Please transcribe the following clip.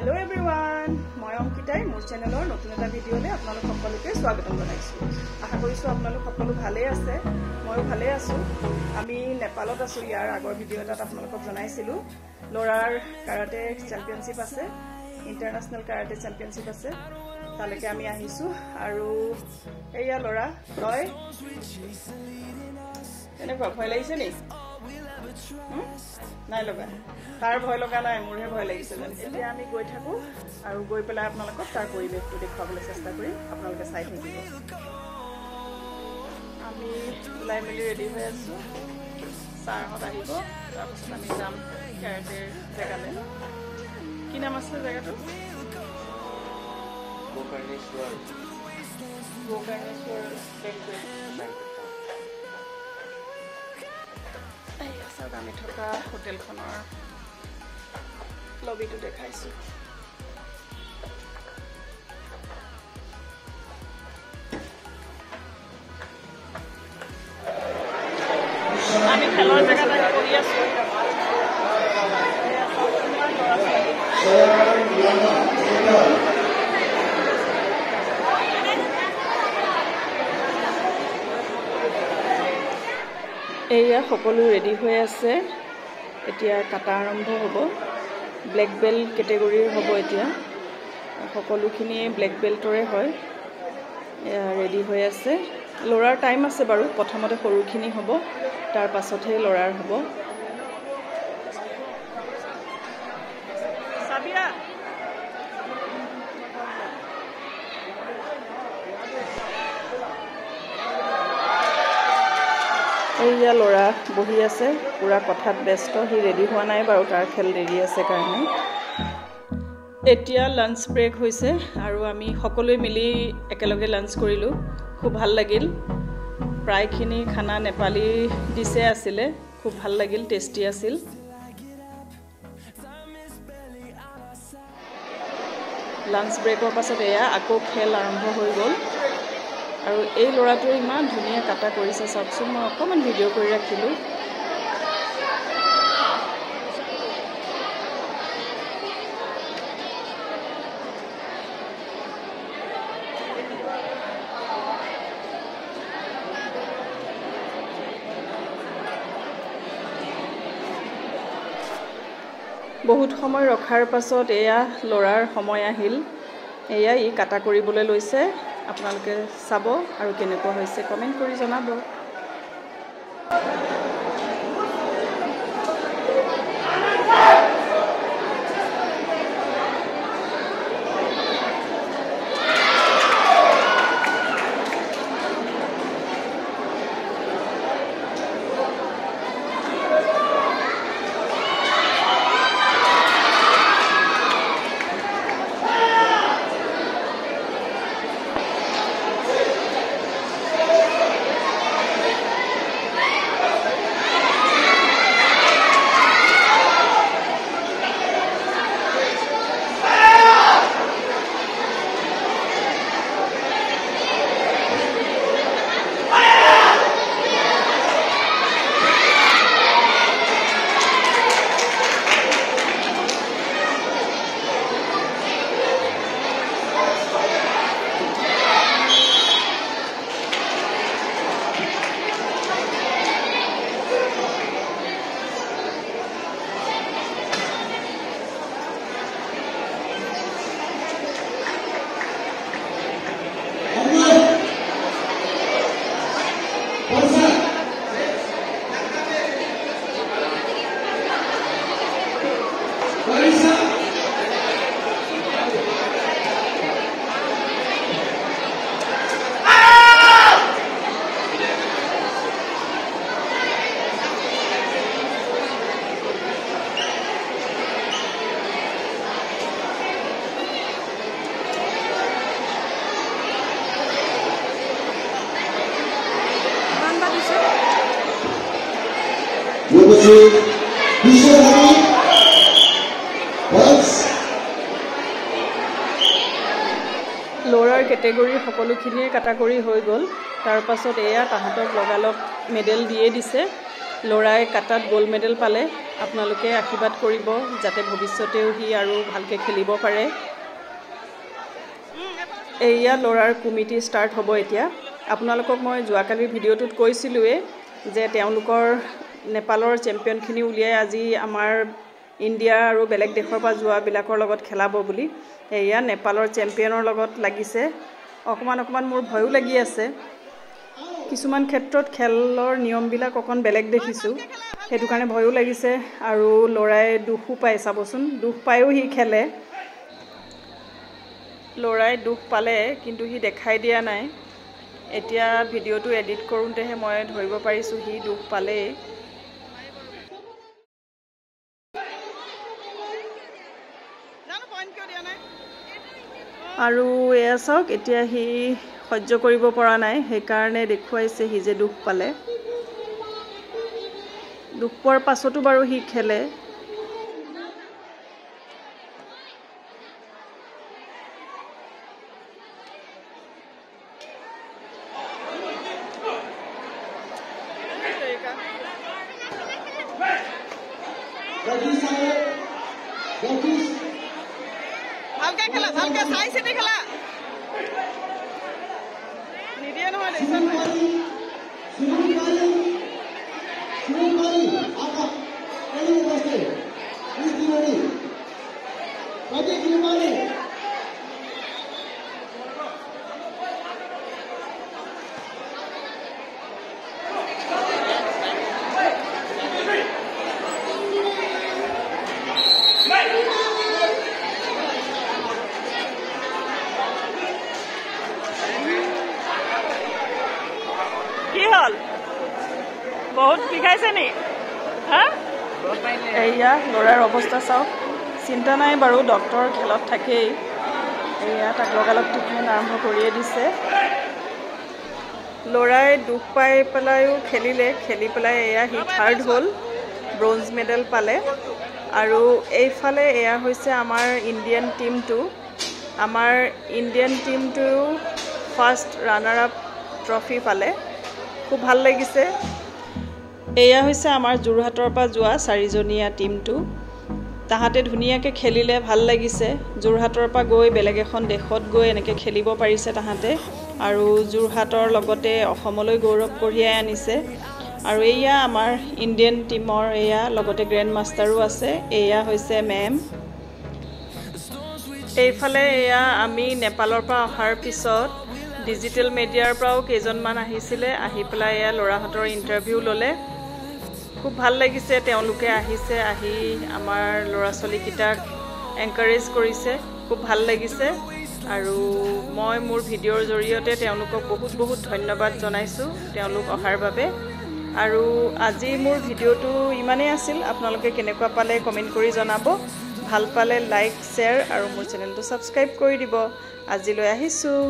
Hello everyone, মই অংকিতাই মোৰ চেনেলৰ নতুন এটা ভিডিঅ'লে আপোনালোক সকলোকে স্বাগতম জনাইছো। আশা কৰিছো আপোনালোক সকলো ভালে আছে, ময়ো ভালে আছো। আমি নেপালত আছো। ইয়াৰ আগৰ ভিডিঅ' এটাত আপোনালোকক জনাইছিলো লৰাৰ কাৰাটে চেম্পিয়নশ্বিপ আছে, ইন্টাৰনেশ্যনেল কাৰাটে চেম্পিয়নশ্বিপ আছে। তালৈকে আমি আহিছো আৰু এয়া লৰা লয় এনেকুৱা ভয় লাগিছে নি? নাই লগা, তাৰ ভয় লগা নাই, মোৰহে ভয় লাগিছে। এতিয়া আমি গৈ থাকো আৰু গৈ পেলাই আপোনালোকক তাৰ পৰিৱেশটো দেখুৱাবলৈ চেষ্টা কৰিম, আপোনালোকে চাই থাকিব। আমি ওলাই মেলি ৰেডি হৈ আছো, ছাৰহঁত আহিব, তাৰপিছত আমি যাম কেৰাটেৰ জেগালৈ। কি নাম আছে জেগাটো? গোকৰ্ণেশ্বৰ আমি থকা হোটেলখনৰ লবিটো দেখাইছো। আমি খেলৰ জেগাত আহি কৰি আছো। এয়া সকলো ৰেডি হৈ আছে, এতিয়া কাটা আৰম্ভ হ'ব। ব্লেক বেল্ট কেটেগৰীৰ হ'ব এতিয়া, সকলোখিনিয়ে ব্লেক বেল্টৰে হয়। এয়া ৰেডি হৈ আছে। ল'ৰাৰ টাইম আছে বাৰু, প্ৰথমতে সৰুখিনি হ'ব, তাৰ পাছতহে ল'ৰাৰ হ'ব। এইয়া ল'ৰা বহি আছে, পুৰা কথাত ব্যস্ত, সি ৰেডি হোৱা নাই বাৰু, তাৰ খেল দেৰি আছে কাৰণে। এতিয়া লাঞ্চ ব্ৰেক হৈছে আৰু আমি সকলোৱে মিলি একেলগে লাঞ্চ কৰিলোঁ, খুব ভাল লাগিল। প্ৰায়খিনি খানা নেপালী ডিছে আছিলে, খুব ভাল লাগিল, টেষ্টি আছিল। লাঞ্চ ব্ৰেকৰ পাছত এয়া আকৌ খেল আৰম্ভ হৈ গ'ল আৰু এই ল'ৰাটোৱে ইমান ধুনীয়া কাটা কৰিছে চাওকচোন। মই অকণমান ভিডিঅ' কৰি ৰাখিলোঁ। বহুত সময় ৰখাৰ পাছত এয়া ল'ৰাৰ সময় আহিল। এয়া ই কাটা কৰিবলৈ লৈছে, আপোনালোকে চাব আৰু কেনেকুৱা হৈছে কমেণ্ট কৰি জনাব। ল'ৰাৰ কেটেগৰী সকলোখিনিয়ে কাটা কৰি হৈ গ'ল। তাৰ পাছত এয়া তাহাঁতক লগালগ মেডেল দিয়ে দিছে। ল'ৰাই কাটাত গ'ল্ড মেডেল পালে আপোনালোকে আশীৰ্বাদ কৰিব যাতে ভৱিষ্যতেও সি আৰু ভালকৈ খেলিব পাৰে। এয়া ল'ৰাৰ কমিটি ষ্টাৰ্ট হ'ব এতিয়া। আপোনালোকক মই যোৱাকালিৰ ভিডিঅ'টোত কৈছিলোঁৱে যে তেওঁলোকৰ নেপালৰ চেম্পিয়নখিনি উলিয়াই আজি আমাৰ ইণ্ডিয়া আৰু বেলেগ দেশৰ পৰা যোৱাবিলাকৰ লগত খেলাব বুলি। এয়া নেপালৰ চেম্পিয়নৰ লগত লাগিছে। অকণমান মোৰ ভয়ো লাগি আছে। কিছুমান ক্ষেত্ৰত খেলৰ নিয়মবিলাক অকণ বেলেগ দেখিছোঁ, সেইটো কাৰণে ভয়ো লাগিছে। আৰু ল'ৰাই দুখো পায়, চাবচোন দুখ পায়ো সি খেলে। ল'ৰাই দুখ পালে কিন্তু সি দেখাই দিয়া নাই। এতিয়া ভিডিঅ'টো এডিট কৰোঁতেহে মই ধৰিব পাৰিছোঁ সি দুখ পালেই। আৰু এয়া চাওক, এতিয়া সি সহ্য কৰিব পৰা নাই, সেইকাৰণে দেখুৱাইছে সি যে দুখ পালে। দুখ পোৱাৰ পাছতো বাৰু সি খেলে। ভালকে খেলা, ভালকে চাই চিটি খেলা। নিদিয়ে নহয় দেখিছা কি হল? বহুত বিষাইছে নি? হা? এয়া ল'ৰাৰ অৱস্থা চাওক। চিন্তা নাই বাৰু, ডক্তৰ খেলত থাকেই। এয়া তাক লগালগ ট্ৰিটমেণ্ট আৰম্ভ কৰিয়ে দিছে। ল'ৰাই দুখ পাই পেলাইও খেলিলে, খেলি পেলাই এয়া সি থাৰ্ড হ'ল, ব্ৰঞ্জ মেডেল পালে। আৰু এইফালে এয়া হৈছে আমাৰ ইণ্ডিয়ান টিমটো। আমাৰ ইণ্ডিয়ান টিমটোও ফাৰ্ষ্ট ৰানাৰ আপ ট্ৰফি পালে। খুব ভাল লাগিছে। এয়া হৈছে আমাৰ যোৰহাটৰ পৰা যোৱা 4জনীয়া টিমটো। তাহাঁতে ধুনীয়াকৈ খেলিলে, ভাল লাগিছে। যোৰহাটৰ পৰা গৈ বেলেগ এখন দেশত গৈ এনেকৈ খেলিব পাৰিছে তাহাঁতে। আৰু যোৰহাটৰ লগতে অসমলৈ গৌৰৱ কঢ়িয়াই আনিছে। আৰু এয়া আমাৰ ইণ্ডিয়ান টিমৰ এয়া লগতে গ্ৰেণ্ড মাষ্টাৰো আছে। এয়া হৈছে মেম। এইফালে এয়া আমি নেপালৰ পৰা অহাৰ পিছত ডিজিটেল মিডিয়াৰ পৰাও কেইজনমান আহিছিলে, আহি পেলাই এয়া ল'ৰাহঁতৰ ইণ্টাৰভিউ ল'লে। খুব ভাল লাগিছে, তেওঁলোকে আহিছে, আহি আমাৰ ল'ৰা ছোৱালীকেইটাক এনকাৰেজ কৰিছে। খুব ভাল লাগিছে। আৰু মই মোৰ ভিডিঅ'ৰ জৰিয়তে তেওঁলোকক বহুত ধন্যবাদ জনাইছোঁ তেওঁলোক অহাৰ বাবে। আৰু আজি মোৰ ভিডিঅ'টো ইমানেই আছিল। আপোনালোকে কেনেকুৱা পালে কমেণ্ট কৰি জনাব। ভাল পালে লাইক, শ্বেয়াৰ আৰু মোৰ চেনেলটো ছাবস্ক্ৰাইব কৰি দিব। আজিলৈ আহিছোঁ।